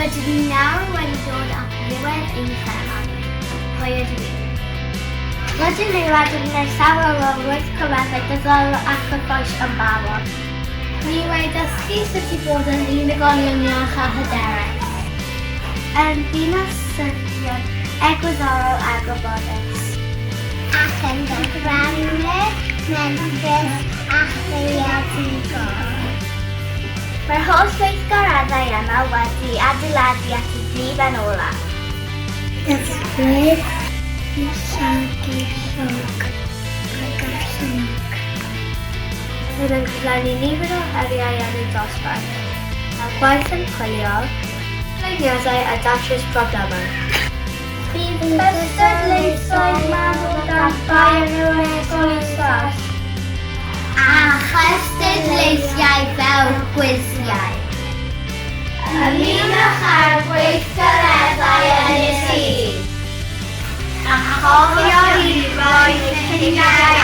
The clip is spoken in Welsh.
Rydyn ni nawr wedi dod at ddiwedd ein thema. Pwy ydw i? Rydyn ni wedi gwneud llawer o rolwydd cyfeddau dyddol ac cyffroes yn barod. Ni wedi dysgu sut i bod yn unigolion iach a hyderus. Yn dinasyddion egwyddorol a gwybodaeth. Ac yn gyfranwyr, mentrus a chreadigol. Mae'r holl weithgareddau yma wedi adeiladu at y diben olaf. Dysgwyr, isagu llwg a garllenog. Bydd yn cyflawni nifer o heriau yn ei dosbarth, a gwaith ymchwilio, leiniadau a datrys problemau. Bydd yn cystadlaethau manwl gan bai yn yr egwyddor. A chystadlaethau fel gwyddiau. Ymunwch ar gweithgareddau yn y tŷ. A chofio i roi eich hunain